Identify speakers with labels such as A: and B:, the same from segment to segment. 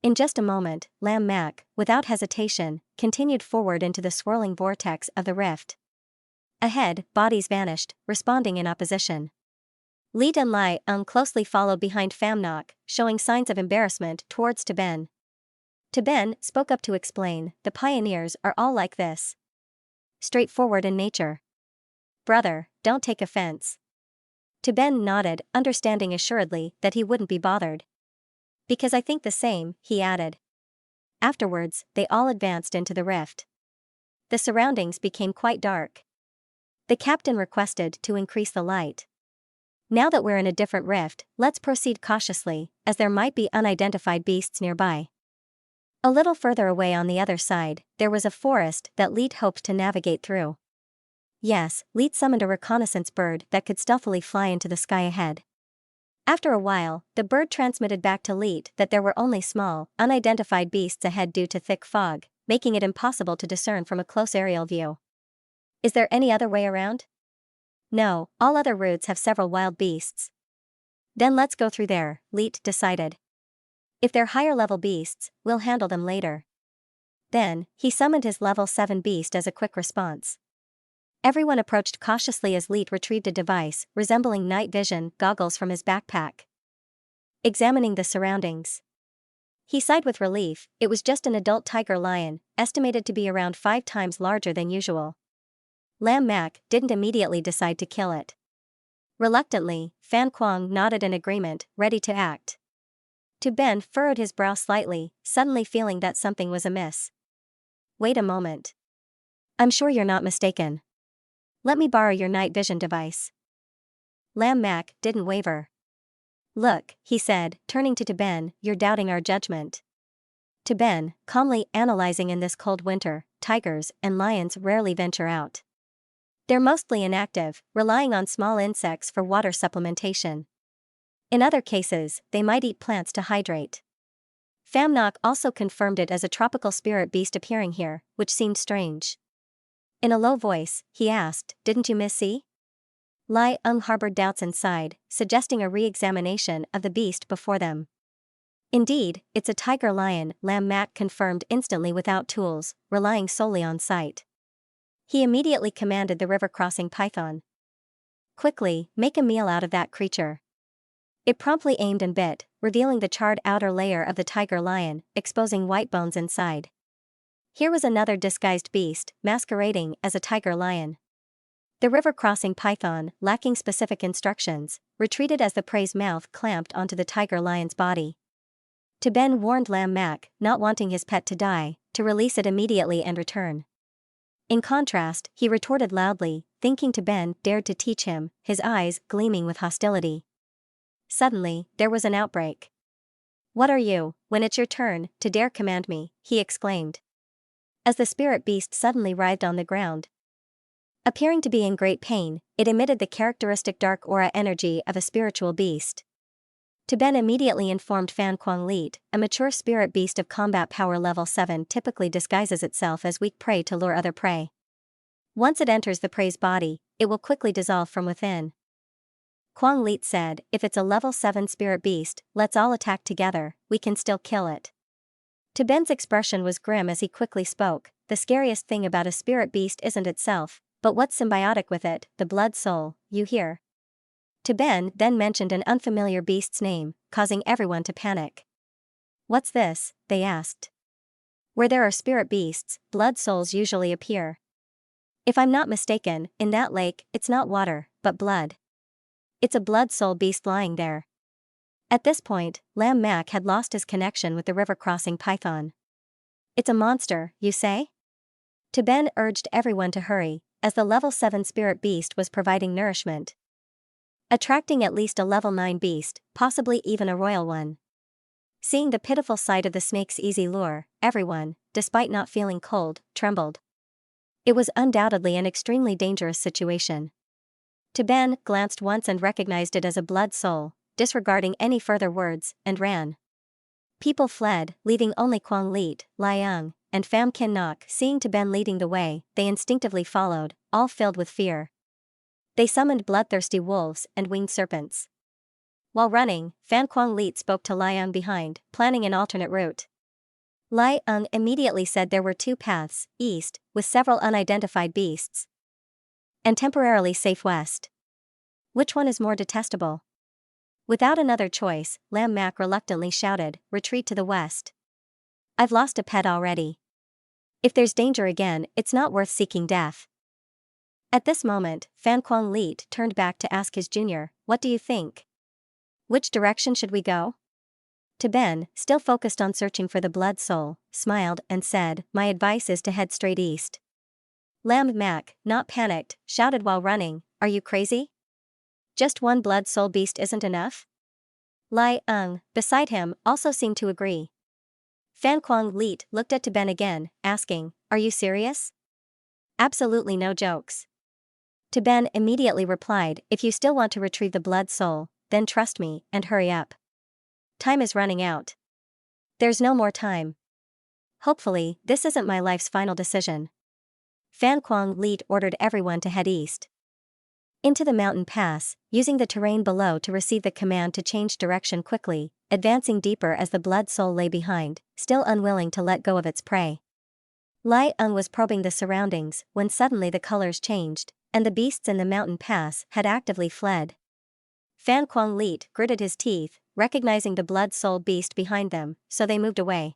A: In just a moment, Lam Mak, without hesitation, continued forward into the swirling vortex of the rift. Ahead, bodies vanished, responding in opposition. Leet and Lai closely followed behind Famnock, showing signs of embarrassment towards Taben. Taben spoke up to explain, the pioneers are all like this. Straightforward in nature. Brother, don't take offense. Taben nodded, understanding assuredly that he wouldn't be bothered. Because I think the same, he added. Afterwards, they all advanced into the rift. The surroundings became quite dark. The captain requested to increase the light. Now that we're in a different rift, let's proceed cautiously, as there might be unidentified beasts nearby. A little further away on the other side, there was a forest that Leet hoped to navigate through. Yes, Leet summoned a reconnaissance bird that could stealthily fly into the sky ahead. After a while, the bird transmitted back to Leet that there were only small, unidentified beasts ahead due to thick fog, making it impossible to discern from a close aerial view. Is there any other way around? No, all other routes have several wild beasts. Then let's go through there, Leet decided. If they're higher-level beasts, we'll handle them later. Then, he summoned his level 7 beast as a quick response. Everyone approached cautiously as Leet retrieved a device resembling night vision goggles from his backpack. Examining the surroundings, he sighed with relief. It was just an adult tiger lion, estimated to be around 5 times larger than usual. Lam Mak didn't immediately decide to kill it. Reluctantly, Fan Kuang nodded in agreement, ready to act. Taben furrowed his brow slightly, suddenly feeling that something was amiss. Wait a moment. I'm sure you're not mistaken. Let me borrow your night vision device. Lam Mak didn't waver. Look, he said, turning to Taben, you're doubting our judgment. Taben, calmly analyzing, in this cold winter, tigers and lions rarely venture out. They're mostly inactive, relying on small insects for water supplementation. In other cases, they might eat plants to hydrate. Famnock also confirmed it as a tropical spirit beast appearing here, which seemed strange. In a low voice, he asked, didn't you miss see? Lai harbored doubts inside, suggesting a re-examination of the beast before them. Indeed, it's a tiger lion, Lam Mak confirmed instantly without tools, relying solely on sight. He immediately commanded the river-crossing python. Quickly, make a meal out of that creature. It promptly aimed and bit, revealing the charred outer layer of the tiger lion, exposing white bones inside. Here was another disguised beast, masquerading as a tiger lion. The river-crossing python, lacking specific instructions, retreated as the prey's mouth clamped onto the tiger lion's body. Taben warned Lam Mak, not wanting his pet to die, to release it immediately and return. In contrast, he retorted loudly, thinking Taben dared to teach him, his eyes gleaming with hostility. Suddenly, there was an outbreak. What are you, when it's your turn, to dare command me, he exclaimed. As the spirit beast suddenly writhed on the ground. Appearing to be in great pain, it emitted the characteristic dark aura energy of a spiritual beast. Taben immediately informed Fan Kuang Leet, a mature spirit beast of combat power level 7 typically disguises itself as weak prey to lure other prey. Once it enters the prey's body, it will quickly dissolve from within. Kuang Leet said, if it's a level 7 spirit beast, let's all attack together, we can still kill it. Taben's expression was grim as he quickly spoke, the scariest thing about a spirit beast isn't itself, but what's symbiotic with it, the blood soul, you hear? Taben then mentioned an unfamiliar beast's name, causing everyone to panic. What's this? They asked. Where there are spirit beasts, blood souls usually appear. If I'm not mistaken, in that lake, it's not water, but blood. It's a blood soul beast lying there. At this point, Lam Mak had lost his connection with the river-crossing python. It's a monster, you say? Taben urged everyone to hurry, as the level 7 spirit beast was providing nourishment. Attracting at least a level 9 beast, possibly even a royal one. Seeing the pitiful sight of the snake's easy lure, everyone, despite not feeling cold, trembled. It was undoubtedly an extremely dangerous situation. Taben glanced once and recognized it as a blood soul, disregarding any further words, and ran. People fled, leaving only Kuang Leet, Liang, and Pham Kin Nok. Seeing Taben leading the way, they instinctively followed, all filled with fear. They summoned bloodthirsty wolves and winged serpents. While running, Fan Kuang Leet spoke to Liang behind, planning an alternate route. Lai Eng immediately said there were two paths, east, with several unidentified beasts, and temporarily safe west. Which one is more detestable? Without another choice, Lam Mak reluctantly shouted, retreat to the west. I've lost a pet already. If there's danger again, it's not worth seeking death. At this moment, Fan Quang Leet turned back to ask his junior, what do you think? Which direction should we go? To Ben, still focused on searching for the blood soul, smiled and said, my advice is to head straight east. Lam Mak, not panicked, shouted while running, are you crazy? Just one blood soul beast isn't enough? Lai Eng, beside him, also seemed to agree. Fan Quang Leet looked at Ben again, asking, are you serious? Absolutely no jokes. Ben immediately replied, if you still want to retrieve the blood soul, then trust me, and hurry up. Time is running out. There's no more time. Hopefully, this isn't my life's final decision. Fan Quang Leet ordered everyone to head east. Into the mountain pass, using the terrain below to receive the command to change direction quickly, advancing deeper as the blood soul lay behind, still unwilling to let go of its prey. Lai Eng was probing the surroundings when suddenly the colors changed, and the beasts in the mountain pass had actively fled. Fan Quang Leet gritted his teeth, recognizing the blood soul beast behind them, so they moved away.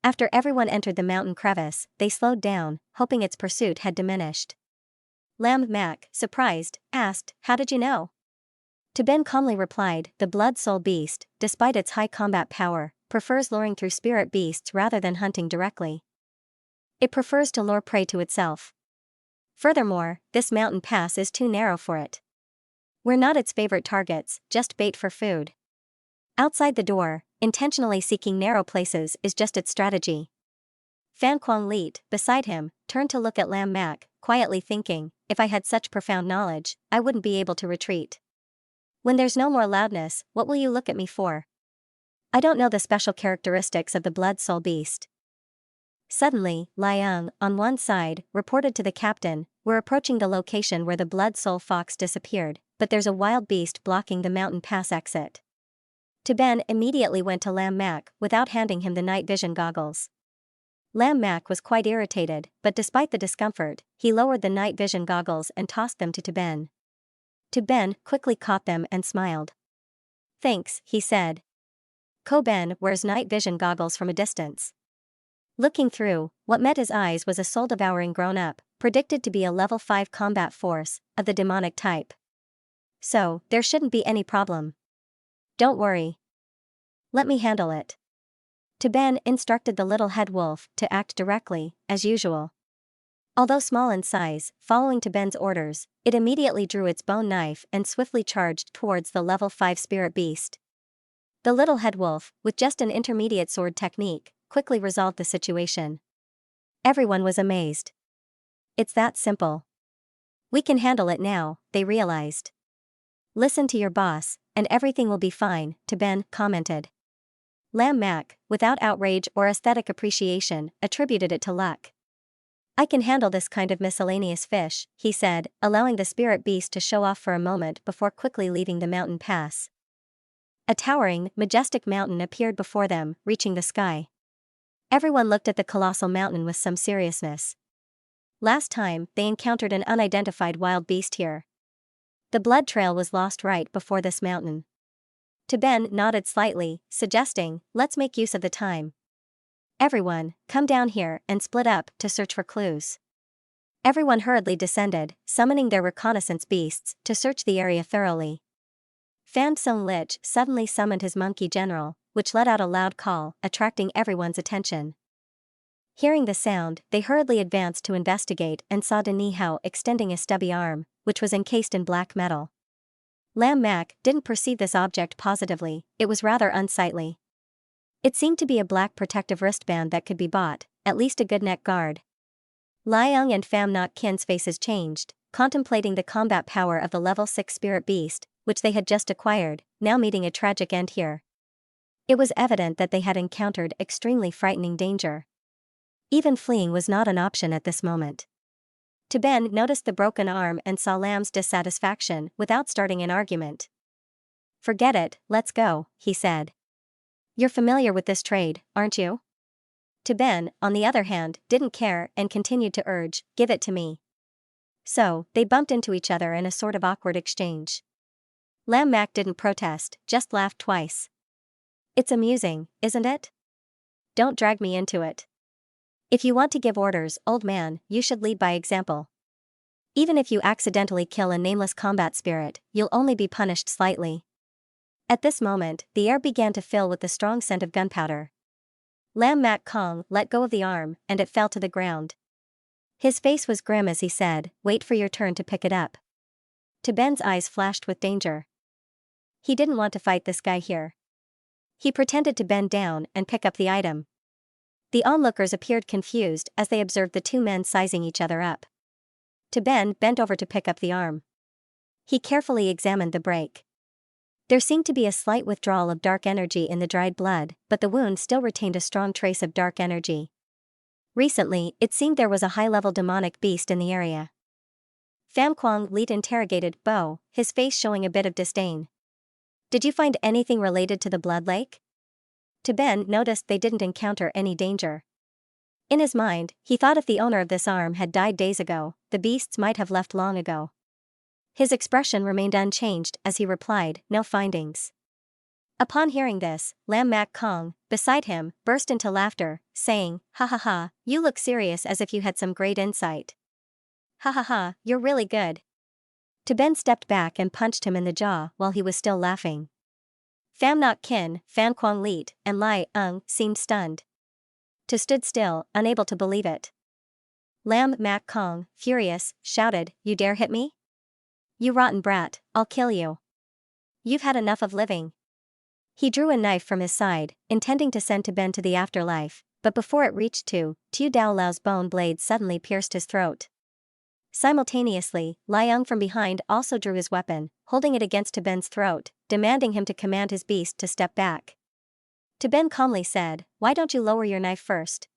A: After everyone entered the mountain crevice, they slowed down, hoping its pursuit had diminished. Lam Mak, surprised, asked, how did you know? Ben calmly replied, the blood soul beast, despite its high combat power, prefers luring through spirit beasts rather than hunting directly. It prefers to lure prey to itself. Furthermore, this mountain pass is too narrow for it. We're not its favorite targets, just bait for food. Outside the door, intentionally seeking narrow places is just its strategy. Fan Quang Leet, beside him, turned to look at Lam Mak, quietly thinking, if I had such profound knowledge, I wouldn't be able to retreat. When there's no more loudness, what will you look at me for? I don't know the special characteristics of the blood soul beast. Suddenly, Lai Eng, on one side, reported to the captain, we're approaching the location where the blood soul fox disappeared, but there's a wild beast blocking the mountain pass exit. Ben immediately went to Lam Mak without handing him the night vision goggles. Lam Mak was quite irritated, but despite the discomfort, he lowered the night vision goggles and tossed them to Ben. Ben quickly caught them and smiled. Thanks, he said. Ben wears night vision goggles from a distance. Looking through, what met his eyes was a soul-devouring grown-up, predicted to be a level 5 combat force, of the demonic type. So, there shouldn't be any problem. Don't worry. Let me handle it. Ben instructed the little head wolf to act directly, as usual. Although small in size, following Ben's orders, it immediately drew its bone knife and swiftly charged towards the level 5 spirit beast. The little head wolf, with just an intermediate sword technique, quickly resolved the situation. Everyone was amazed. It's that simple. We can handle it now, they realized. Listen to your boss, and everything will be fine, Ben commented. Lam Mak, without outrage or aesthetic appreciation, attributed it to luck. I can handle this kind of miscellaneous fish, he said, allowing the spirit beast to show off for a moment before quickly leaving the mountain pass. A towering, majestic mountain appeared before them, reaching the sky. Everyone looked at the colossal mountain with some seriousness. Last time, they encountered an unidentified wild beast here. The blood trail was lost right before this mountain. Ben nodded slightly, suggesting, let's make use of the time. Everyone, come down here and split up to search for clues. Everyone hurriedly descended, summoning their reconnaissance beasts to search the area thoroughly. Fan Song Lich suddenly summoned his monkey general, which let out a loud call, attracting everyone's attention. Hearing the sound, they hurriedly advanced to investigate and saw De Nihao extending a stubby arm, which was encased in black metal. Lam Mak didn't perceive this object positively, it was rather unsightly. It seemed to be a black protective wristband that could be bought, at least a good neck guard. Lai Eng and Pham Nok Kin's faces changed, contemplating the combat power of the level 6 spirit beast, which they had just acquired, now meeting a tragic end here. It was evident that they had encountered extremely frightening danger. Even fleeing was not an option at this moment. Ben noticed the broken arm and saw Lam's dissatisfaction without starting an argument. Forget it, let's go, he said. You're familiar with this trade, aren't you? Ben, on the other hand, didn't care and continued to urge, "Give it to me." So, they bumped into each other in a sort of awkward exchange. Lam Mac didn't protest, just laughed twice. "It's amusing, isn't it? Don't drag me into it. If you want to give orders, old man, you should lead by example. Even if you accidentally kill a nameless combat spirit, you'll only be punished slightly." At this moment, the air began to fill with the strong scent of gunpowder. Lam Mac Kong let go of the arm, and it fell to the ground. His face was grim as he said, "Wait for your turn to pick it up." Ben's eyes flashed with danger. He didn't want to fight this guy here. He pretended to bend down and pick up the item. The onlookers appeared confused as they observed the two men sizing each other up. Ben bent over to pick up the arm. He carefully examined the break. There seemed to be a slight withdrawal of dark energy in the dried blood, but the wound still retained a strong trace of dark energy. Recently, it seemed there was a high-level demonic beast in the area. Pham Quang Leet interrogated Bo, his face showing a bit of disdain. "Did you find anything related to the Blood Lake?" Ben noticed they didn't encounter any danger. In his mind, he thought if the owner of this arm had died days ago, the beasts might have left long ago. His expression remained unchanged as he replied, "No findings." Upon hearing this, Lam Mac Kong, beside him, burst into laughter, saying, "Ha ha ha, you look serious as if you had some great insight. Ha ha ha, you're really good." Ben stepped back and punched him in the jaw while he was still laughing. Pham Nok Kin, Phan Quang Leet, and Lai Ung seemed stunned. Stood still, unable to believe it. Lam Mac Kong, furious, shouted, "You dare hit me? You rotten brat, I'll kill you. You've had enough of living." He drew a knife from his side, intending to send Ben to the afterlife, but before it reached Tu Dao Lao's bone blade suddenly pierced his throat. Simultaneously, Liang from behind also drew his weapon, holding it against Ben's throat, demanding him to command his beast to step back. Ben calmly said, "Why don't you lower your knife first?"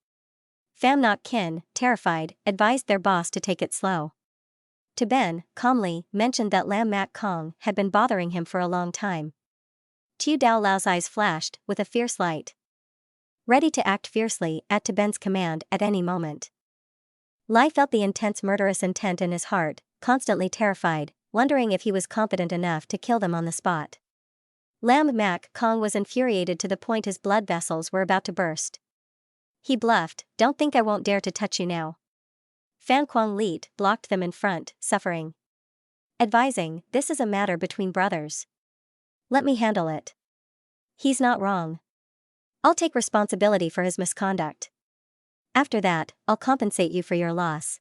A: Pham Nok Kin, terrified, advised their boss to take it slow. Ben, calmly, mentioned that Lam Mac Kong had been bothering him for a long time. Tu Dao Lao's eyes flashed, with a fierce light. Ready to act fiercely at Ben's command at any moment. Lai felt the intense murderous intent in his heart, constantly terrified, wondering if he was competent enough to kill them on the spot. Lam Mac Kong was infuriated to the point his blood vessels were about to burst. He bluffed, "Don't think I won't dare to touch you now." Phan Quang Leet blocked them in front, suffering. Advising, "This is a matter between brothers. Let me handle it. He's not wrong. I'll take responsibility for his misconduct. After that, I'll compensate you for your loss."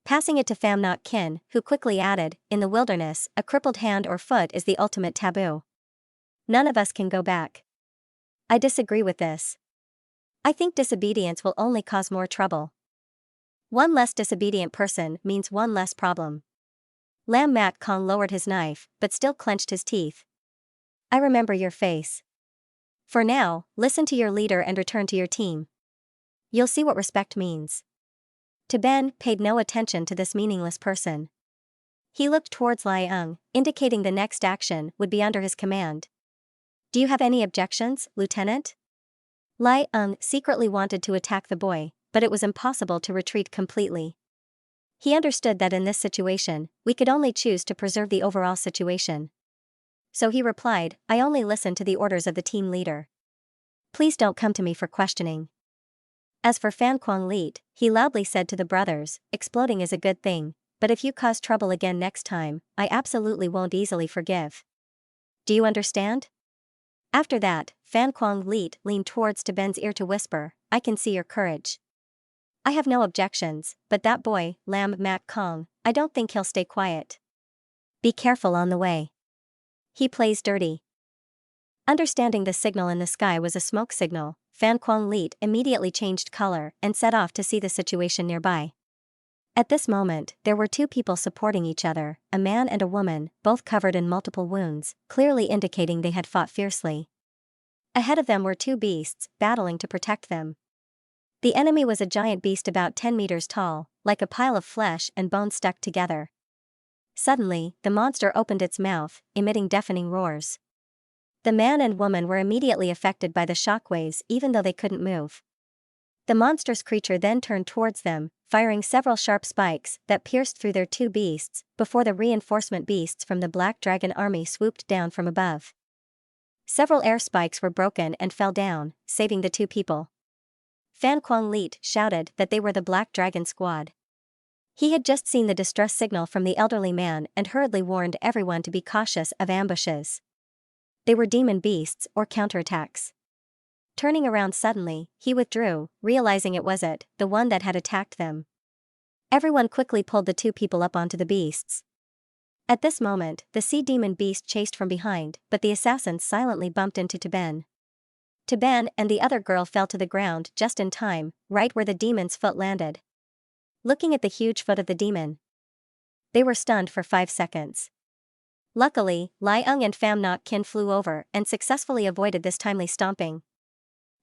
A: Passing it to Pham Nok Kin, who quickly added, "In the wilderness, a crippled hand or foot is the ultimate taboo. None of us can go back. I disagree with this. I think disobedience will only cause more trouble. One less disobedient person means one less problem." Lam Mac Kong lowered his knife, but still clenched his teeth. "I remember your face. For now, listen to your leader and return to your team. You'll see what respect means." Ben paid no attention to this meaningless person. He looked towards Lai Ung, indicating the next action would be under his command. "Do you have any objections, Lieutenant?" Lai Ung secretly wanted to attack the boy, but it was impossible to retreat completely. He understood that in this situation, we could only choose to preserve the overall situation. So he replied, "I only listen to the orders of the team leader. Please don't come to me for questioning." As for Phan Quang Leet, he loudly said to the brothers, "Exploding is a good thing, but if you cause trouble again next time, I absolutely won't easily forgive. Do you understand?" After that, Phan Quang Leet leaned towards Ben's ear to whisper, "I can see your courage. I have no objections, but that boy, Lam Mac Kong, I don't think he'll stay quiet. Be careful on the way. He plays dirty." Understanding the signal in the sky was a smoke signal, Phan Quang Leet immediately changed color and set off to see the situation nearby. At this moment, there were two people supporting each other, a man and a woman, both covered in multiple wounds, clearly indicating they had fought fiercely. Ahead of them were two beasts, battling to protect them. The enemy was a giant beast about 10 meters tall, like a pile of flesh and bones stuck together. Suddenly, the monster opened its mouth, emitting deafening roars. The man and woman were immediately affected by the shockwaves even though they couldn't move. The monstrous creature then turned towards them, firing several sharp spikes that pierced through their two beasts before the reinforcement beasts from the Black Dragon army swooped down from above. Several air spikes were broken and fell down, saving the two people. Fan Quang Lit shouted that they were the Black Dragon squad. He had just seen the distress signal from the elderly man and hurriedly warned everyone to be cautious of ambushes. They were demon beasts or counterattacks. Turning around suddenly, he withdrew, realizing it was the one that had attacked them. Everyone quickly pulled the two people up onto the beasts. At this moment, the sea demon beast chased from behind, but the assassins silently bumped into Taben. Taben and the other girl fell to the ground just in time, right where the demon's foot landed. Looking at the huge foot of the demon, they were stunned for 5 seconds. Luckily, Lai Ung and Pham Nok Kin flew over and successfully avoided this timely stomping.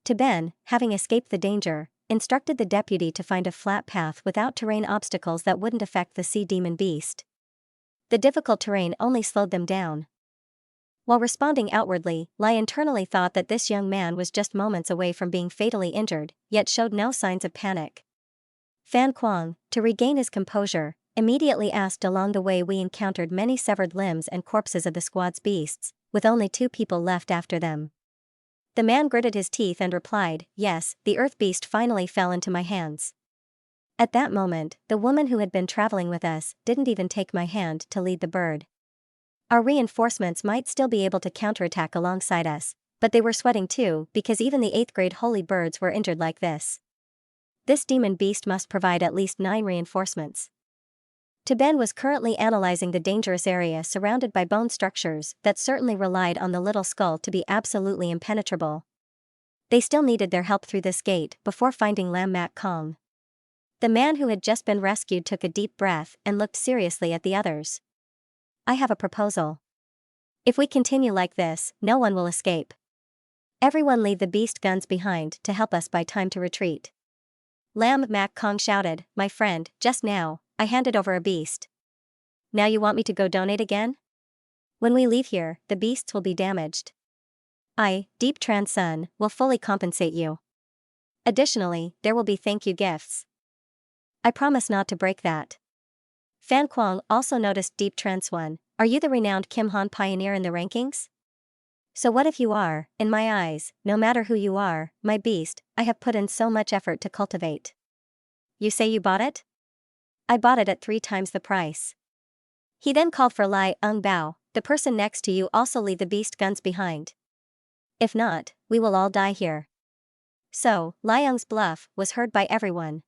A: Taben, having escaped the danger, instructed the deputy to find a flat path without terrain obstacles that wouldn't affect the sea demon beast. The difficult terrain only slowed them down. While responding outwardly, Lai internally thought that this young man was just moments away from being fatally injured, yet showed no signs of panic. Fan Quang, to regain his composure, immediately asked. Along the way we encountered many severed limbs and corpses of the squad's beasts, with only 2 people left after them. The man gritted his teeth and replied, "Yes, the earth beast finally fell into my hands." At that moment, the woman who had been traveling with us didn't even take my hand to lead the bird. Our reinforcements might still be able to counterattack alongside us, but they were sweating too because even the 8th grade holy birds were injured like this. This demon beast must provide at least 9 reinforcements. Taben was currently analyzing the dangerous area surrounded by bone structures that certainly relied on the little skull to be absolutely impenetrable. They still needed their help through this gate before finding Lam Mak Kong. The man who had just been rescued took a deep breath and looked seriously at the others. "I have a proposal. If we continue like this, no one will escape. Everyone leave the beast guns behind to help us buy time to retreat." Lam Mak Kong shouted, "My friend, just now, I handed over a beast. Now you want me to go donate again? When we leave here, the beasts will be damaged. I, Deep Tran Sun, will fully compensate you. Additionally, there will be thank you gifts. I promise not to break that." Fan Quang also noticed Deep Tran Sun. "Are you the renowned Kim Han pioneer in the rankings? So what if you are? In my eyes, no matter who you are, my beast, I have put in so much effort to cultivate." "You say you bought it?" "I bought it at 3 times the price." He then called for Lai Ung Bao, "The person next to you also leave the beast guns behind. If not, we will all die here." So, Lai Ung's bluff was heard by everyone.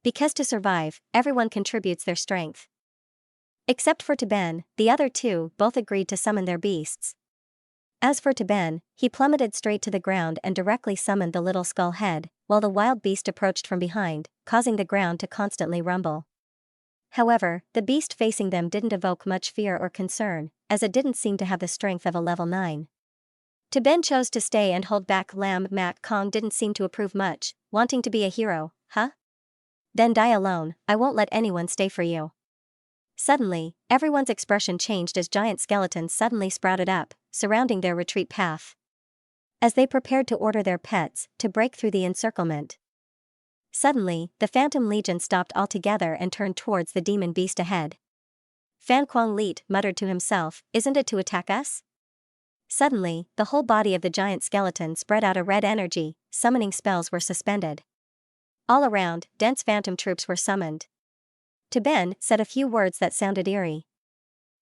A: Because to survive, everyone contributes their strength. Except for Taben, the other 2 both agreed to summon their beasts. As for Taben, he plummeted straight to the ground and directly summoned the little skull head, while the wild beast approached from behind, causing the ground to constantly rumble. However, the beast facing them didn't evoke much fear or concern, as it didn't seem to have the strength of a level 9. Taben chose to stay and hold back. Lam Mak Kong didn't seem to approve much, wanting to be a hero, "Huh? Then die alone, I won't let anyone stay for you." Suddenly, everyone's expression changed as giant skeletons suddenly sprouted up, surrounding their retreat path. As they prepared to order their pets to break through the encirclement. Suddenly, the Phantom Legion stopped altogether and turned towards the demon beast ahead. Fan Quang Lit muttered to himself, "Isn't it to attack us?" Suddenly, the whole body of the giant skeleton spread out a red energy, summoning spells were suspended. All around, dense phantom troops were summoned. Taben said a few words that sounded eerie.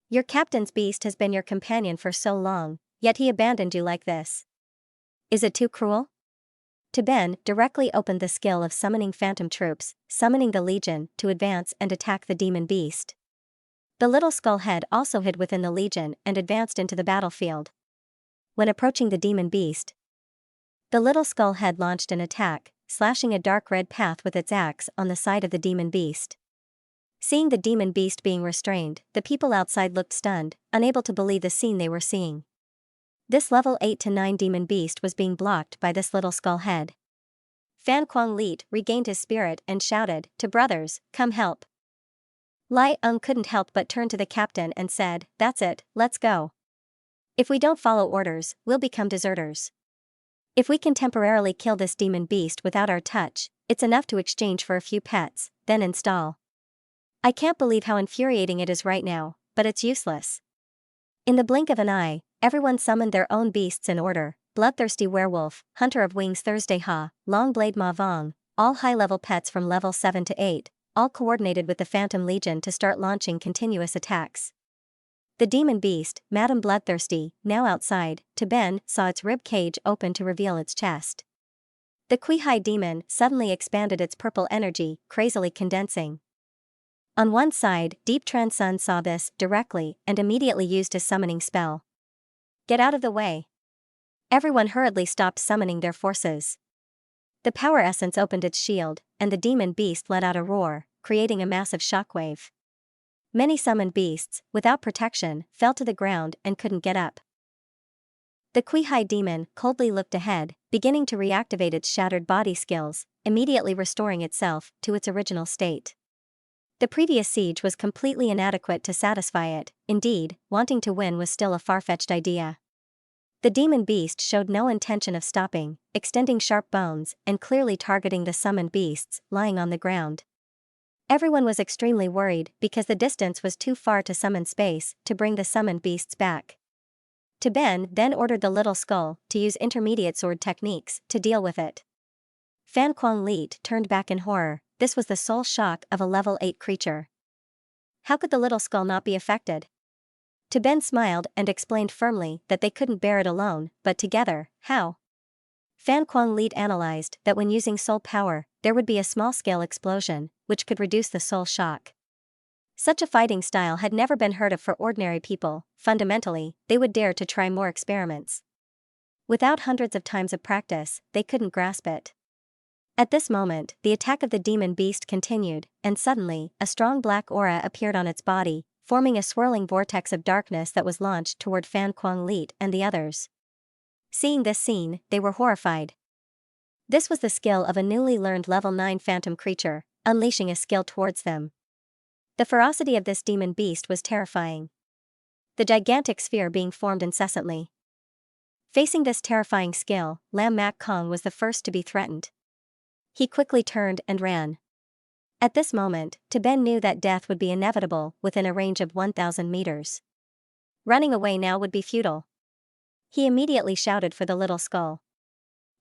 A: "Your captain's beast has been your companion for so long, yet he abandoned you like this. Is it too cruel?" Taben directly opened the skill of summoning phantom troops, summoning the legion to advance and attack the demon beast. The little skull head also hid within the legion and advanced into the battlefield. When approaching the demon beast, the little skull head launched an attack, slashing a dark red path with its axe on the side of the demon beast. Seeing the demon beast being restrained, the people outside looked stunned, unable to believe the scene they were seeing. This level 8 to 9 demon beast was being blocked by this little skull head. Fan Quang Lit regained his spirit and shouted, "To brothers, come help." Lai Ung couldn't help but turn to the captain and said, "That's it, let's go. If we don't follow orders, we'll become deserters." If we can temporarily kill this demon beast without our touch, it's enough to exchange for a few pets, then install. I can't believe how infuriating it is right now, but it's useless. In the blink of an eye, everyone summoned their own beasts in order: Bloodthirsty Werewolf, Hunter of Wings Thursday Ha, Longblade Ma Vong, all high-level pets from level 7 to 8, all coordinated with the Phantom Legion to start launching continuous attacks. The demon beast, Madame Bloodthirsty, now outside, Taben saw its rib cage open to reveal its chest. The Kuihai demon suddenly expanded its purple energy, crazily condensing. On one side, Deep Tran Sun saw this directly and immediately used his summoning spell. Get out of the way. Everyone hurriedly stopped summoning their forces. The power essence opened its shield, and the demon beast let out a roar, creating a massive shockwave. Many summoned beasts, without protection, fell to the ground and couldn't get up. The Kuihai demon coldly looked ahead, beginning to reactivate its shattered body skills, immediately restoring itself to its original state. The previous siege was completely inadequate to satisfy it. Indeed, wanting to win was still a far-fetched idea. The demon beast showed no intention of stopping, extending sharp bones and clearly targeting the summoned beasts lying on the ground. Everyone was extremely worried because the distance was too far to summon space to bring the summoned beasts back. Taben then ordered the little skull to use intermediate sword techniques to deal with it. Fan Kuang Lit turned back in horror. This was the sole shock of a level 8 creature. How could the little skull not be affected? Taben smiled and explained firmly that they couldn't bear it alone, but together, how? Fan Kuang Lit analyzed that when using soul power, there would be a small-scale explosion, which could reduce the soul shock. Such a fighting style had never been heard of for ordinary people. Fundamentally, they would dare to try more experiments. Without hundreds of times of practice, they couldn't grasp it. At this moment, the attack of the demon beast continued, and suddenly, a strong black aura appeared on its body, forming a swirling vortex of darkness that was launched toward Fan Kuang Lit and the others. Seeing this scene, they were horrified. This was the skill of a newly learned level 9 phantom creature, unleashing a skill towards them. The ferocity of this demon beast was terrifying. The gigantic sphere being formed incessantly. Facing this terrifying skill, Lam Mak Kong was the first to be threatened. He quickly turned and ran. At this moment, Taben knew that death would be inevitable within a range of 1,000 meters. Running away now would be futile. He immediately shouted for the little skull.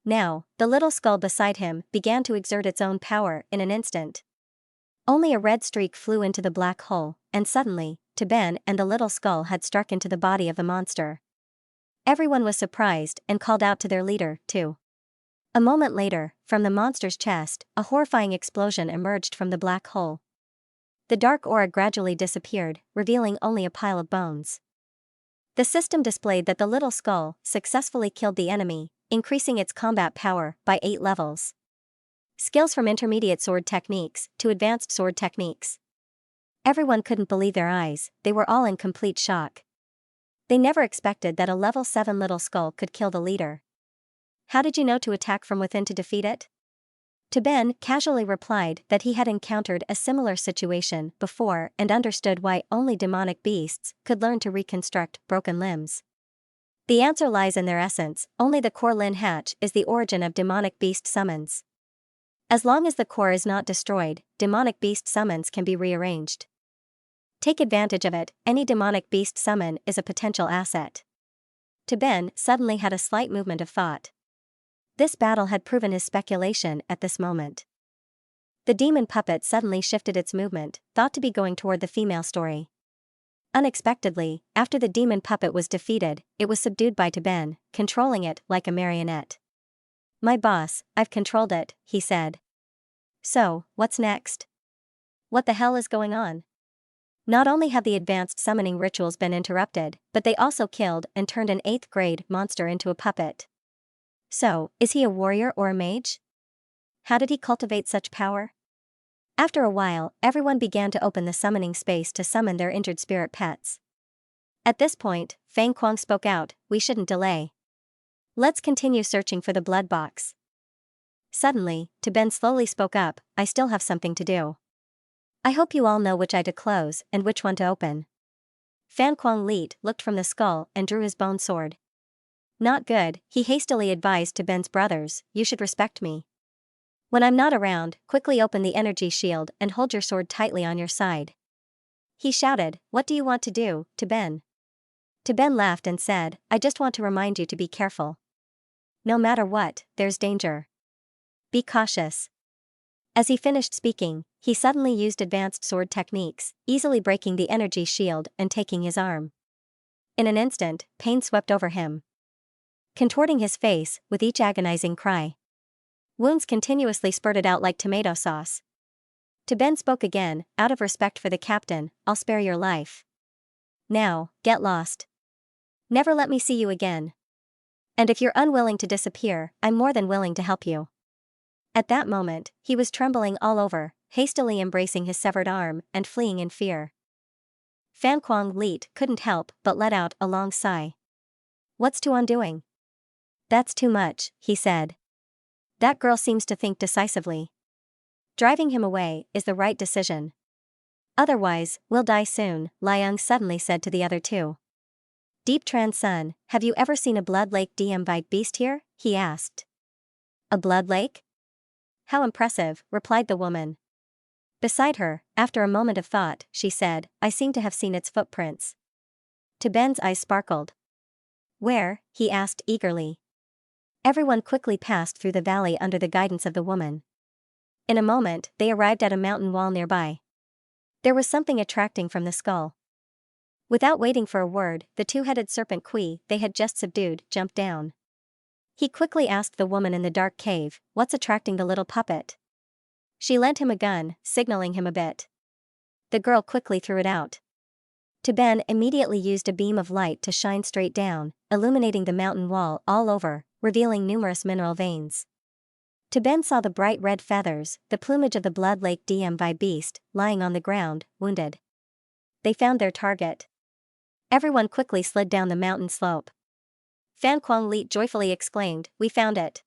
A: Now, the little skull beside him began to exert its own power in an instant. Only a red streak flew into the black hole, and suddenly, Taben and the little skull had struck into the body of the monster. Everyone was surprised and called out to their leader, too. A moment later, from the monster's chest, a horrifying explosion emerged from the black hole. The dark aura gradually disappeared, revealing only a pile of bones. The system displayed that the little skull successfully killed the enemy, increasing its combat power by 8 levels. Skills from intermediate sword techniques to advanced sword techniques. Everyone couldn't believe their eyes, they were all in complete shock. They never expected that a level 7 little skull could kill the leader. How did you know to attack from within to defeat it? Taben casually replied that he had encountered a similar situation before and understood why only demonic beasts could learn to reconstruct broken limbs. The answer lies in their essence. Only the core Lin Hatch is the origin of demonic beast summons. As long as the core is not destroyed, demonic beast summons can be rearranged. Take advantage of it. Any demonic beast summon is a potential asset. Taben suddenly had a slight movement of thought. This battle had proven his speculation at this moment. The demon puppet suddenly shifted its movement, thought to be going toward the female story. Unexpectedly, after the demon puppet was defeated, it was subdued by Taben, controlling it like a marionette. "My boss, I've controlled it," he said. "So, what's next? What the hell is going on?" Not only have the advanced summoning rituals been interrupted, but they also killed and turned an 8th grade monster into a puppet. So, is he a warrior or a mage? How did he cultivate such power? After a while, everyone began to open the summoning space to summon their injured spirit pets. At this point, Fang Kuang spoke out, "We shouldn't delay. Let's continue searching for the blood box." Suddenly, Taben slowly spoke up, "I still have something to do. I hope you all know which eye to close and which one to open." Fan Kuang Lit looked from the skull and drew his bone sword. Not good, he hastily advised to Ben's brothers, you should respect me. When I'm not around, quickly open the energy shield and hold your sword tightly on your side. He shouted, what do you want to do, to Ben? To Ben laughed and said, I just want to remind you to be careful. No matter what, there's danger. Be cautious. As he finished speaking, he suddenly used advanced sword techniques, easily breaking the energy shield and taking his arm. In an instant, pain swept over him, contorting his face with each agonizing cry. Wounds continuously spurted out like tomato sauce. To Ben spoke again, out of respect for the captain, I'll spare your life. Now, get lost. Never let me see you again. And if you're unwilling to disappear, I'm more than willing to help you. At that moment, he was trembling all over, hastily embracing his severed arm and fleeing in fear. Fan Kuang Lit couldn't help but let out a long sigh. What's Tuan doing? That's too much, he said. That girl seems to think decisively. Driving him away is the right decision. Otherwise, we'll die soon, Liang suddenly said to the other two. Deep Tran Sun, have you ever seen a blood lake DM beast here? He asked. A blood lake? How impressive, replied the woman. Beside her, after a moment of thought, she said, I seem to have seen its footprints. To Ben's eyes sparkled. Where? He asked eagerly. Everyone quickly passed through the valley under the guidance of the woman. In a moment, they arrived at a mountain wall nearby. There was something attracting from the skull. Without waiting for a word, the two-headed serpent Kui they had just subdued jumped down. He quickly asked the woman in the dark cave, what's attracting the little puppet? She lent him a gun, signaling him a bit. The girl quickly threw it out. To Ben immediately used a beam of light to shine straight down, illuminating the mountain wall all over, revealing numerous mineral veins. To Ben saw the bright red feathers, the plumage of the blood lake DM beast, lying on the ground, wounded. They found their target. Everyone quickly slid down the mountain slope. Fan Kuang Lit joyfully exclaimed, we found it.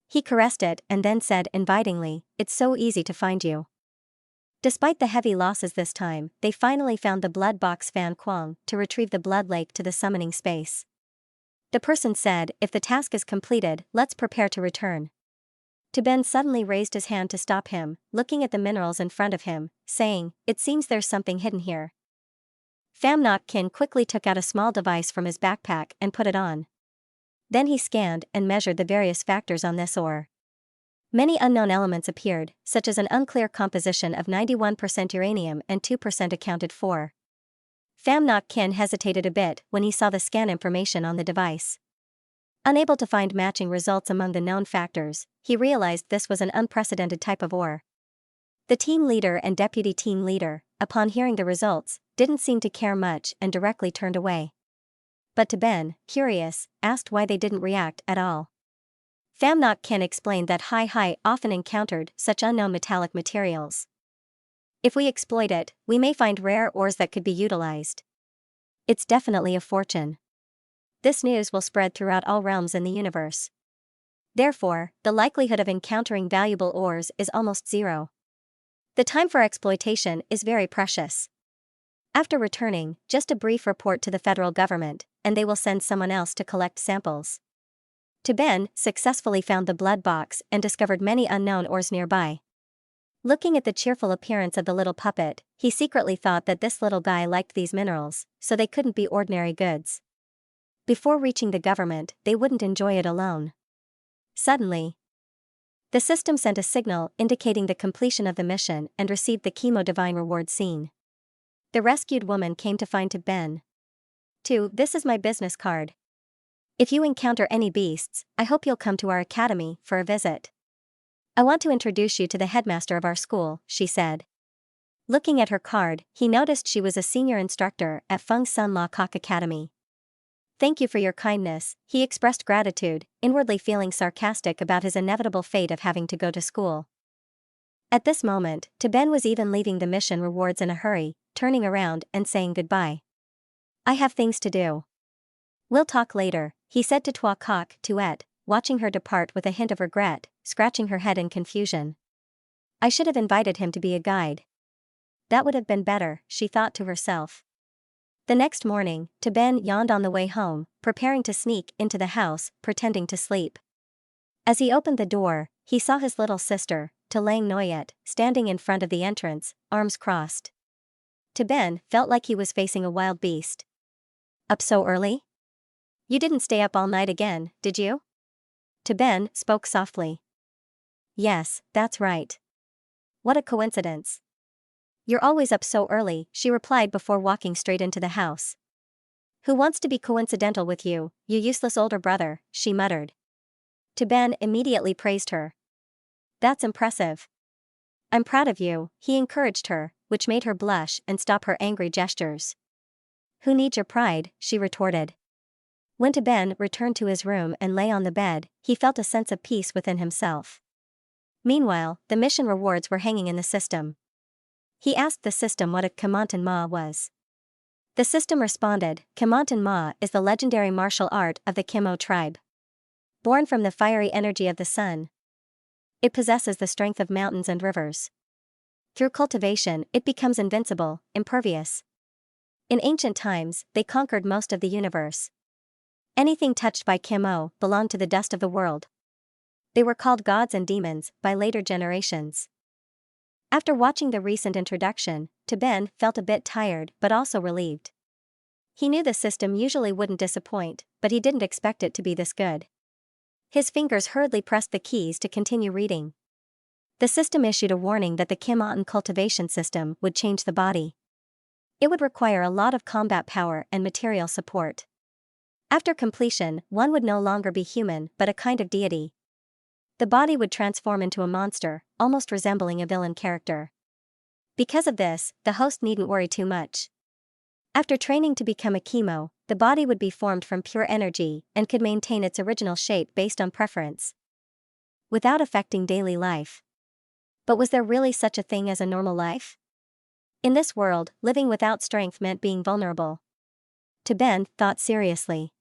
A: He caressed it and then said invitingly, it's so easy to find you. Despite the heavy losses this time, they finally found the blood box Fan Kuang to retrieve the blood lake to the summoning space. The person said, if the task is completed, let's prepare to return. To Ben suddenly raised his hand to stop him, looking at the minerals in front of him, saying, it seems there's something hidden here. Pham Nok Kin quickly took out a small device from his backpack and put it on. Then he scanned and measured the various factors on this ore. Many unknown elements appeared, such as an unclear composition of 91% uranium and 2% accounted for. Pham Nok Kin hesitated a bit when he saw the scan information on the device. Unable to find matching results among the known factors, he realized this was an unprecedented type of ore. The team leader and deputy team leader, upon hearing the results, didn't seem to care much and directly turned away. But to Ben, curious, asked why they didn't react at all. Pham Nok Kin explained that Hai often encountered such unknown metallic materials. If we exploit it, we may find rare ores that could be utilized. It's definitely a fortune. This news will spread throughout all realms in the universe. Therefore, the likelihood of encountering valuable ores is almost zero. The time for exploitation is very precious. After returning, just a brief report to the federal government, and they will send someone else to collect samples. To Ben successfully found the blood box and discovered many unknown ores nearby. Looking at the cheerful appearance of the little puppet, he secretly thought that this little guy liked these minerals, so they couldn't be ordinary goods. Before reaching the government, they wouldn't enjoy it alone. Suddenly, the system sent a signal indicating the completion of the mission and received the Chemo Divine Reward scene. The rescued woman came to find to Ben. 2. This is my business card. If you encounter any beasts, I hope you'll come to our academy for a visit. I want to introduce you to the headmaster of our school, she said. Looking at her card, he noticed she was a senior instructor at Feng Sun La Kok Academy. Thank you for your kindness, he expressed gratitude, inwardly feeling sarcastic about his inevitable fate of having to go to school. At this moment, To Ben was even leaving the mission rewards in a hurry, turning around and saying goodbye. I have things to do. We'll talk later, he said to Tua Kok Tuet, watching her depart with a hint of regret, scratching her head in confusion. I should have invited him to be a guide. That would have been better, she thought to herself. The next morning, Ben yawned on the way home, preparing to sneak into the house, pretending to sleep. As he opened the door, he saw his little sister, Lang Noyet, standing in front of the entrance, arms crossed. Ben felt like he was facing a wild beast. Up so early? You didn't stay up all night again, did you? Ben spoke softly. Yes, that's right. What a coincidence. You're always up so early, she replied before walking straight into the house. Who wants to be coincidental with you, you useless older brother, she muttered. Ben immediately praised her. That's impressive. I'm proud of you, he encouraged her, which made her blush and stop her angry gestures. Who needs your pride, she retorted. When Ben returned to his room and lay on the bed, he felt a sense of peace within himself. Meanwhile, the mission rewards were hanging in the system. He asked the system what a Kemontan Ma was. The system responded, Kemontan Ma is the legendary martial art of the Kemo tribe. Born from the fiery energy of the sun, it possesses the strength of mountains and rivers. Through cultivation, it becomes invincible, impervious. In ancient times, they conquered most of the universe. Anything touched by Kemo belonged to the dust of the world. They were called gods and demons by later generations. After watching the recent introduction, Ben felt a bit tired but also relieved. He knew the system usually wouldn't disappoint, but he didn't expect it to be this good. His fingers hurriedly pressed the keys to continue reading. The system issued a warning that the Kemontan cultivation system would change the body. It would require a lot of combat power and material support. After completion, one would no longer be human but a kind of deity. The body would transform into a monster, almost resembling a villain character. Because of this, the host needn't worry too much. After training to become a chemo, the body would be formed from pure energy and could maintain its original shape based on preference, without affecting daily life. But was there really such a thing as a normal life? In this world, living without strength meant being vulnerable. Ben thought seriously.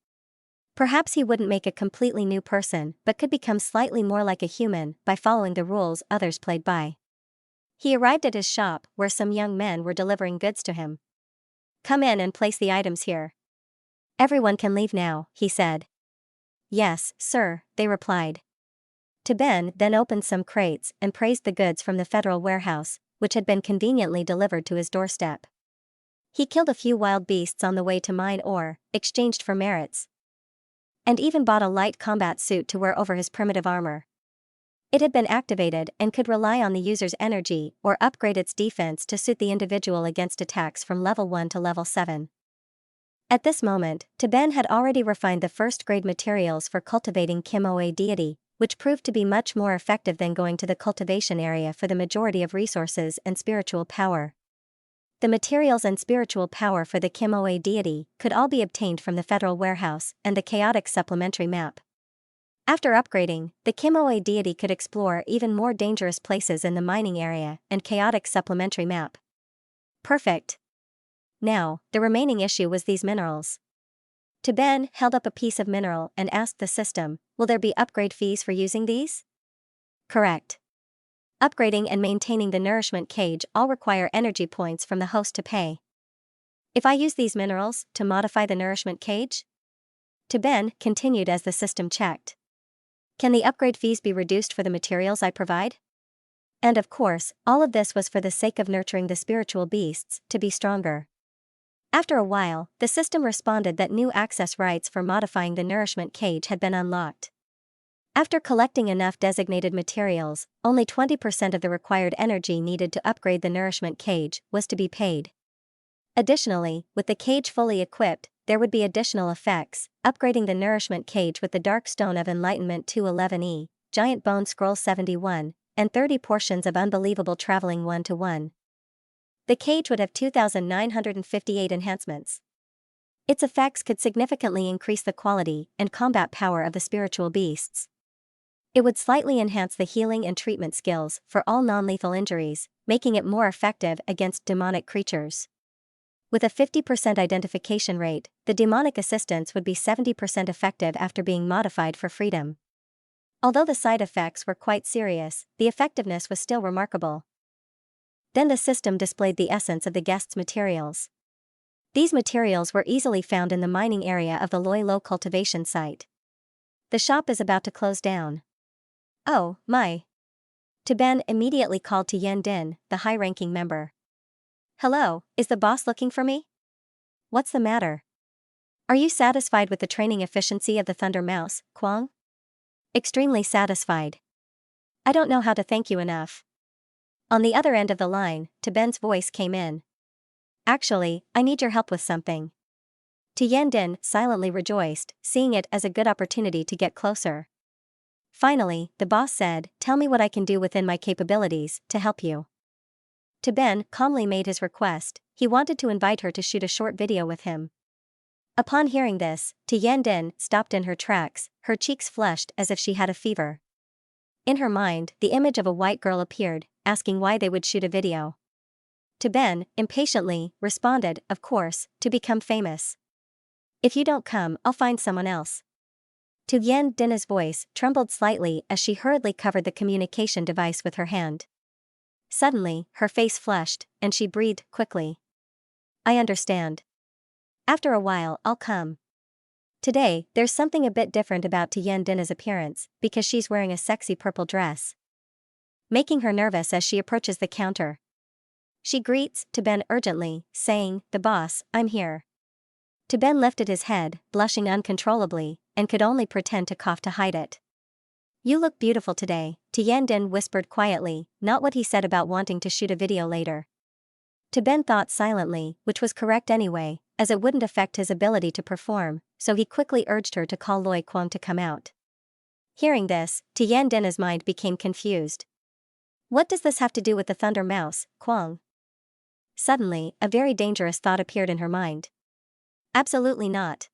A: Perhaps he wouldn't make a completely new person but could become slightly more like a human by following the rules others played by. He arrived at his shop where some young men were delivering goods to him. Come in and place the items here. Everyone can leave now, he said. Yes, sir, they replied. Ben then opened some crates and praised the goods from the federal warehouse, which had been conveniently delivered to his doorstep. He killed a few wild beasts on the way to mine ore, exchanged for merits, and even bought a light combat suit to wear over his primitive armor. It had been activated and could rely on the user's energy or upgrade its defense to suit the individual against attacks from level 1 to level 7. At this moment, Ben had already refined the first-grade materials for cultivating Kemo deity, which proved to be much more effective than going to the cultivation area for the majority of resources and spiritual power. The materials and spiritual power for the Kemo deity could all be obtained from the Federal Warehouse and the Chaotic Supplementary Map. After upgrading, the Kemo deity could explore even more dangerous places in the mining area and Chaotic Supplementary Map. Perfect. Now, the remaining issue was these minerals. Ben held up a piece of mineral and asked the system, will there be upgrade fees for using these? Correct. Upgrading and maintaining the nourishment cage all require energy points from the host to pay. If I use these minerals to modify the nourishment cage? Ben continued as the system checked. Can the upgrade fees be reduced for the materials I provide? And of course, all of this was for the sake of nurturing the spiritual beasts to be stronger. After a while, the system responded that new access rights for modifying the nourishment cage had been unlocked. After collecting enough designated materials, only 20% of the required energy needed to upgrade the nourishment cage was to be paid. Additionally, with the cage fully equipped, there would be additional effects, upgrading the nourishment cage with the Dark Stone of Enlightenment 211E, Giant Bone Scroll 71, and 30 portions of Unbelievable Traveling 1-to-1. The cage would have 2,958 enhancements. Its effects could significantly increase the quality and combat power of the spiritual beasts. It would slightly enhance the healing and treatment skills for all non-lethal injuries, making it more effective against demonic creatures. With a 50% identification rate, the demonic assistance would be 70% effective after being modified for freedom. Although the side effects were quite serious, the effectiveness was still remarkable. Then the system displayed the essence of the guest's materials. These materials were easily found in the mining area of the Loi Lo cultivation site. The shop is about to close down. Oh, my. Ben immediately called to Yan Din, the high-ranking member. Hello, is the boss looking for me? What's the matter? Are you satisfied with the training efficiency of the Thunder Mouse, Kwang? Extremely satisfied. I don't know how to thank you enough. On the other end of the line, Ben's voice came in. Actually, I need your help with something. Yan Din silently rejoiced, seeing it as a good opportunity to get closer. Finally, the boss said, tell me what I can do within my capabilities to help you. Ben calmly made his request. He wanted to invite her to shoot a short video with him. Upon hearing this, Yan Din stopped in her tracks, her cheeks flushed as if she had a fever. In her mind, the image of a white girl appeared, asking why they would shoot a video. Ben, impatiently, responded, of course, to become famous. If you don't come, I'll find someone else. Yan Din's voice trembled slightly as she hurriedly covered the communication device with her hand. Suddenly, her face flushed, and she breathed quickly. I understand. After a while, I'll come. Today, there's something a bit different about Yan Din's appearance, because she's wearing a sexy purple dress, making her nervous as she approaches the counter. She greets Ben urgently, saying, the boss, I'm here. Ben lifted his head, blushing uncontrollably, and could only pretend to cough to hide it. You look beautiful today, Yan Din whispered quietly, not what he said about wanting to shoot a video later. Ben thought silently, which was correct anyway, as it wouldn't affect his ability to perform, so he quickly urged her to call Loi Kwang to come out. Hearing this, Yan Din's mind became confused. What does this have to do with the Thunder Mouse, Kwang? Suddenly, a very dangerous thought appeared in her mind. Absolutely not.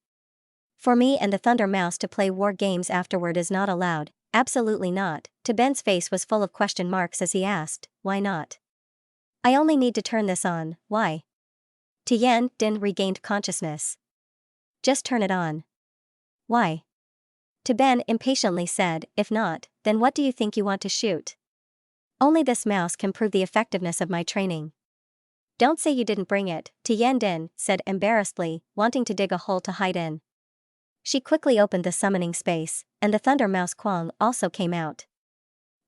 A: For me and the Thunder Mouse to play war games afterward is not allowed, absolutely not. Ben's face was full of question marks as he asked, why not? I only need to turn this on, why? Yan Din regained consciousness. Just turn it on. Why? Ben impatiently said, if not, then what do you think you want to shoot? Only this mouse can prove the effectiveness of my training. Don't say you didn't bring it, Yan Din said embarrassedly, wanting to dig a hole to hide in. She quickly opened the summoning space, and the Thunder Mouse Kwang also came out.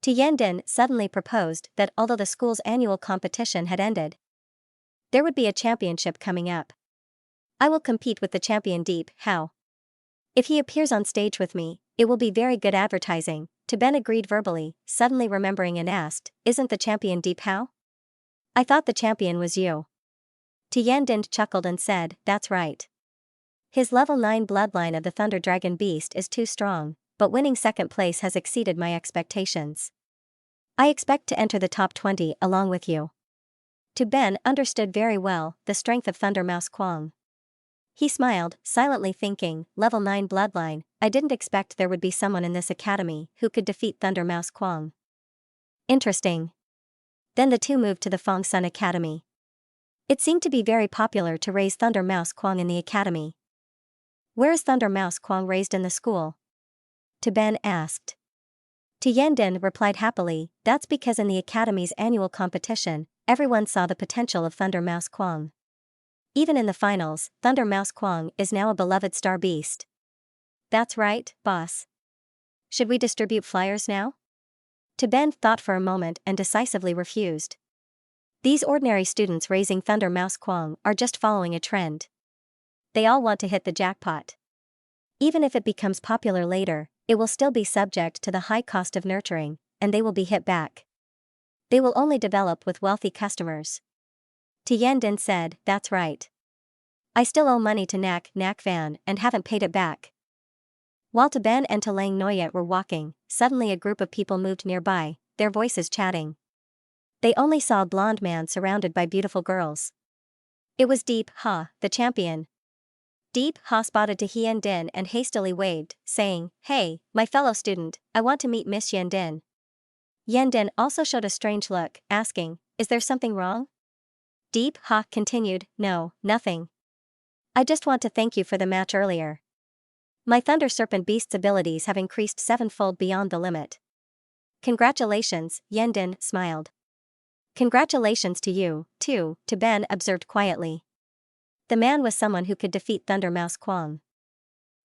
A: Yan Din suddenly proposed that although the school's annual competition had ended, there would be a championship coming up. I will compete with the champion Deep How. If he appears on stage with me, it will be very good advertising. Ben agreed verbally, suddenly remembering and asked, isn't the champion Deep How? I thought the champion was you. Yan Din chuckled and said, that's right. His level 9 bloodline of the Thunder Dragon Beast is too strong, but winning second place has exceeded my expectations. I expect to enter the top 20 along with you. Ben understood very well the strength of Thunder Mouse Kwang. He smiled, silently thinking, level 9 bloodline, I didn't expect there would be someone in this academy who could defeat Thunder Mouse Kwang. Interesting. Then the two moved to the Fong Sun Academy. It seemed to be very popular to raise Thunder Mouse Kwang in the academy. Where is Thunder Mouse Kwang raised in the school? Ben asked. Yan Din replied happily, that's because in the academy's annual competition, everyone saw the potential of Thunder Mouse Kwang. Even in the finals, Thunder Mouse Kwang is now a beloved star beast. That's right, boss. Should we distribute flyers now? Ben thought for a moment and decisively refused. These ordinary students raising Thunder Mouse Kwang are just following a trend. They all want to hit the jackpot. Even if it becomes popular later, it will still be subject to the high cost of nurturing, and they will be hit back. They will only develop with wealthy customers. Yan Din said, that's right. I still owe money to Nak Van and haven't paid it back. While Ben and Lang Noyet were walking, suddenly a group of people moved nearby, their voices chatting. They only saw a blonde man surrounded by beautiful girls. It was Deep Ha, the champion. Deep Ha spotted Yan Din and hastily waved, saying, hey, my fellow student, I want to meet Miss Yan Din. Yan Din also showed a strange look, asking, is there something wrong? Deep Ha continued, no, nothing. I just want to thank you for the match earlier. My Thunder Serpent Beast's abilities have increased 7-fold beyond the limit. Congratulations, Yan Din smiled. Congratulations to you, too, Ben observed quietly. The man was someone who could defeat Thunder Mouse Kwang.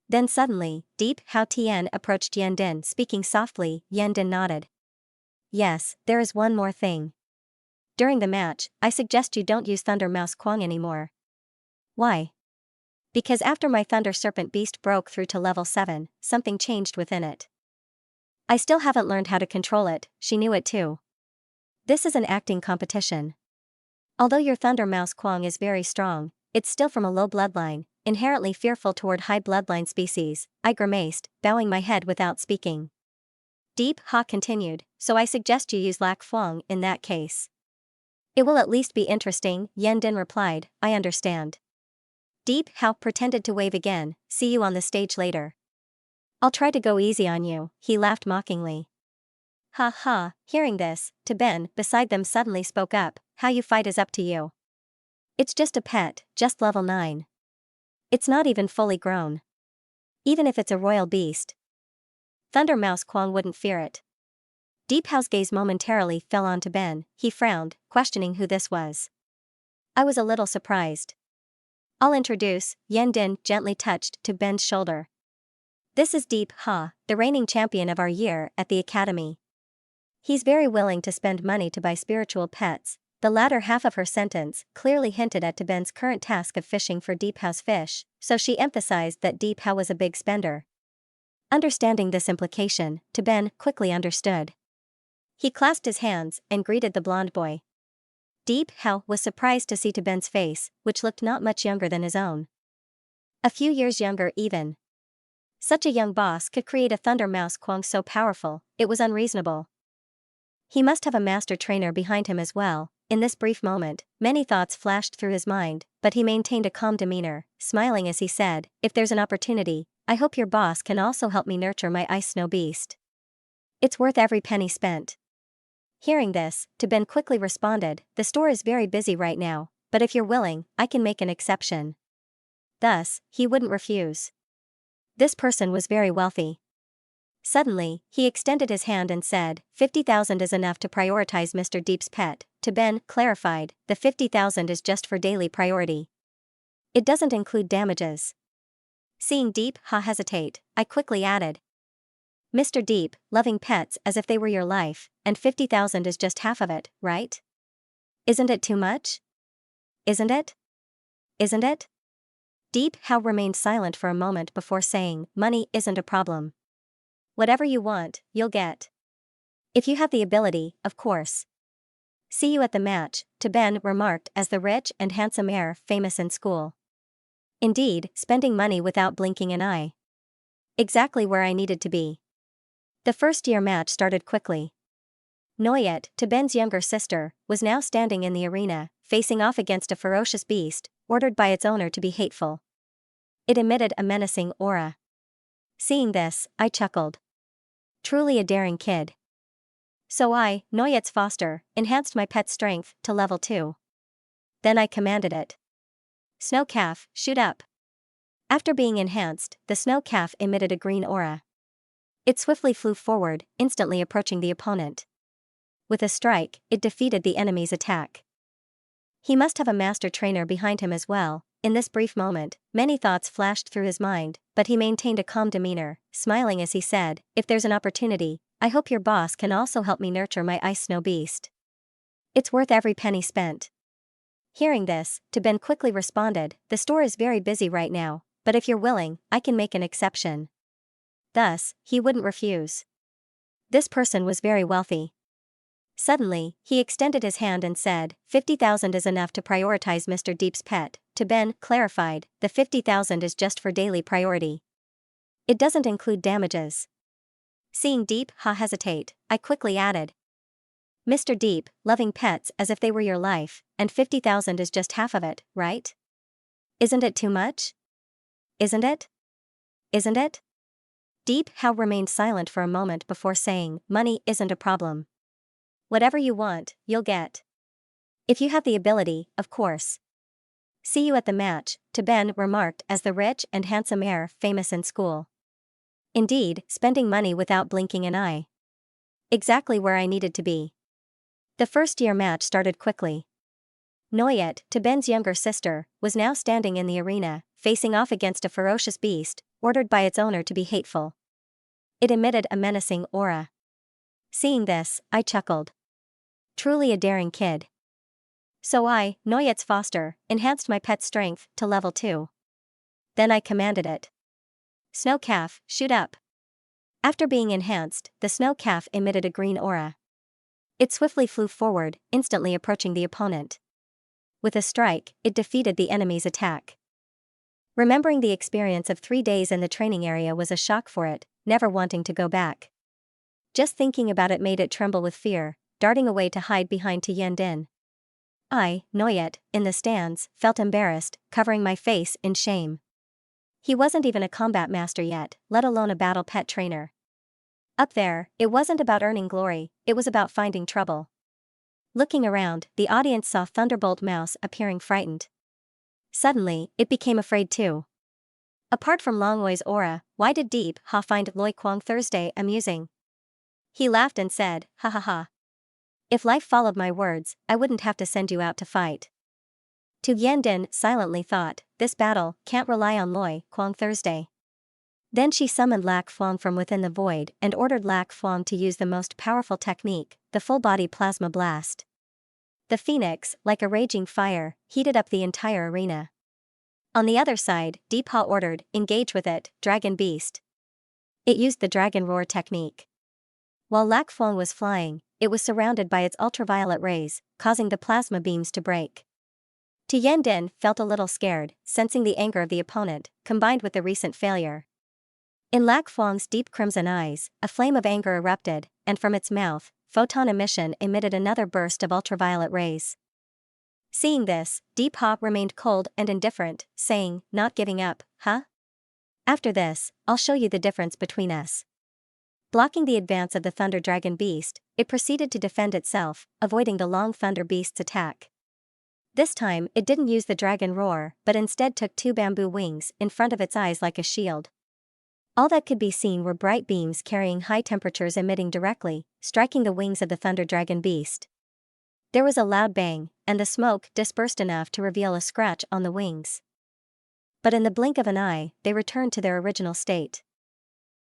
A: Then suddenly, Deep Hao Tian approached Yan Din speaking softly. Yan Din nodded. Yes, there is one more thing. During the match, I suggest you don't use Thunder Mouse Kwang anymore. Why? Because after my Thunder Serpent Beast broke through to level 7, something changed within it. I still haven't learned how to control it, she knew it too. This is an acting competition. Although your Thunder Mouse Kwang is very strong, it's still from a low bloodline, inherently fearful toward high bloodline species, I grimaced, bowing my head without speaking. Deep Ha continued, so I suggest you use Lac Fuang in that case. It will at least be interesting, Yan Din replied, I understand. Deep Hao pretended to wave again, see you on the stage later. I'll try to go easy on you, he laughed mockingly. Ha ha, hearing this, Ben beside them suddenly spoke up, how you fight is up to you. It's just a pet, just level 9. It's not even fully grown. Even if it's a royal beast. Thunder Mouse Kwang wouldn't fear it. Deep Hao's gaze momentarily fell onto Ben, he frowned, questioning who this was. I was a little surprised. I'll introduce, Yan Din gently touched to Ben's shoulder. This is Deep Ha, the reigning champion of our year at the academy. He's very willing to spend money to buy spiritual pets. The latter half of her sentence clearly hinted at Ben's current task of fishing for Deep Hao's fish, so she emphasized that Deep Hao was a big spender. Understanding this implication, Ben quickly understood. He clasped his hands and greeted the blonde boy. Deep Hao was surprised to see Ben's face, which looked not much younger than his own. A few years younger even. Such a young boss could create a Thunder Mouse Kwang so powerful, it was unreasonable. He must have a master trainer behind him as well. In this brief moment, many thoughts flashed through his mind, but he maintained a calm demeanor, smiling as he said, if there's an opportunity, I hope your boss can also help me nurture my ice snow beast. It's worth every penny spent. Hearing this, Ben quickly responded, the store is very busy right now, but if you're willing, I can make an exception. Thus, he wouldn't refuse. This person was very wealthy. Suddenly, he extended his hand and said, 50,000 is enough to prioritize Mr. Deep's pet. Ben clarified, the 50,000 is just for daily priority. It doesn't include damages. Seeing Deep Ha hesitate, I quickly added. Mr. Deep, loving pets as if they were your life, and 50,000 is just half of it, right? Isn't it too much? Isn't it? Isn't it? Deep Ha remained silent for a moment before saying, money isn't a problem. Whatever you want, you'll get. If you have the ability, of course. See you at the match, Ben remarked as the rich and handsome heir famous in school. Indeed, spending money without blinking an eye. Exactly where I needed to be. The first-year match started quickly. Noyet, Ben's younger sister, was now standing in the arena, facing off against a ferocious beast, ordered by its owner to be hateful. It emitted a menacing aura. Seeing this, I chuckled. Truly a daring kid. So I, Noyet's foster, enhanced my pet's strength to level 2. Then I commanded it. Snow calf, shoot up. After being enhanced, the snow calf emitted a green aura. It swiftly flew forward, instantly approaching the opponent. With a strike, it defeated the enemy's attack. He must have a master trainer behind him as well. In this brief moment, many thoughts flashed through his mind, but he maintained a calm demeanor, smiling as he said, if there's an opportunity, I hope your boss can also help me nurture my ice snow beast. It's worth every penny spent. Hearing this, Ben quickly responded, the store is very busy right now, but if you're willing, I can make an exception. Thus, he wouldn't refuse. This person was very wealthy. Suddenly, he extended his hand and said, 50,000 is enough to prioritize Mr. Deep's pet. Ben clarified, the 50,000 is just for daily priority. It doesn't include damages. Seeing Deep Ha hesitate, I quickly added. Mr. Deep, loving pets as if they were your life, and 50,000 is just half of it, right? Isn't it too much? Isn't it? Isn't it? Deep Ha remained silent for a moment before saying, money isn't a problem. Whatever you want, you'll get. If you have the ability, of course. See you at the match, Ben remarked as the rich and handsome heir famous in school. Indeed, spending money without blinking an eye. Exactly where I needed to be. The first-year match started quickly. Noyet, to Ben's younger sister, was now standing in the arena, facing off against a ferocious beast, ordered by its owner to be hateful. It emitted a menacing aura. Seeing this, I chuckled. Truly a daring kid. So I, Noyet's foster, enhanced my pet's strength to level 2. Then I commanded it. Snow calf, shoot up. After being enhanced, the snow calf emitted a green aura. It swiftly flew forward, instantly approaching the opponent. With a strike, it defeated the enemy's attack. Remembering the experience of 3 days in the training area was a shock for it, never wanting to go back. Just thinking about it made it tremble with fear, darting away to hide behind Tiandin. I, Noyet, in the stands, felt embarrassed, covering my face in shame. He wasn't even a combat master yet, let alone a battle pet trainer. Up there, it wasn't about earning glory, it was about finding trouble. Looking around, the audience saw Thunderbolt Mouse appearing frightened. Suddenly, it became afraid too. Apart from Longoi's aura, why did Deep Ha find Loi Kwang Thursday amusing? He laughed and said, ha ha ha. If life followed my words, I wouldn't have to send you out to fight. Tu Yandin silently thought, this battle can't rely on Loi Kwang Thursday. Then she summoned Lac Fuang from within the void and ordered Lac Fuang to use the most powerful technique, the full-body plasma blast. The phoenix, like a raging fire, heated up the entire arena. On the other side, Deep Ha ordered, engage with it, Dragon Beast. It used the Dragon Roar technique. While Lac Fuang was flying, it was surrounded by its ultraviolet rays, causing the plasma beams to break. Tiandin felt a little scared, sensing the anger of the opponent, combined with the recent failure. In Lac Fuang's deep crimson eyes, a flame of anger erupted, and from its mouth, photon emission emitted another burst of ultraviolet rays. Seeing this, Deep Ha remained cold and indifferent, saying, not giving up, huh? After this, I'll show you the difference between us. Blocking the advance of the Thunder Dragon Beast, it proceeded to defend itself, avoiding the Long Thunder Beast's attack. This time, it didn't use the Dragon Roar, but instead took 2 bamboo wings in front of its eyes like a shield. All that could be seen were bright beams carrying high temperatures emitting directly, striking the wings of the Thunder Dragon Beast. There was a loud bang, and the smoke dispersed enough to reveal a scratch on the wings. But in the blink of an eye, they returned to their original state.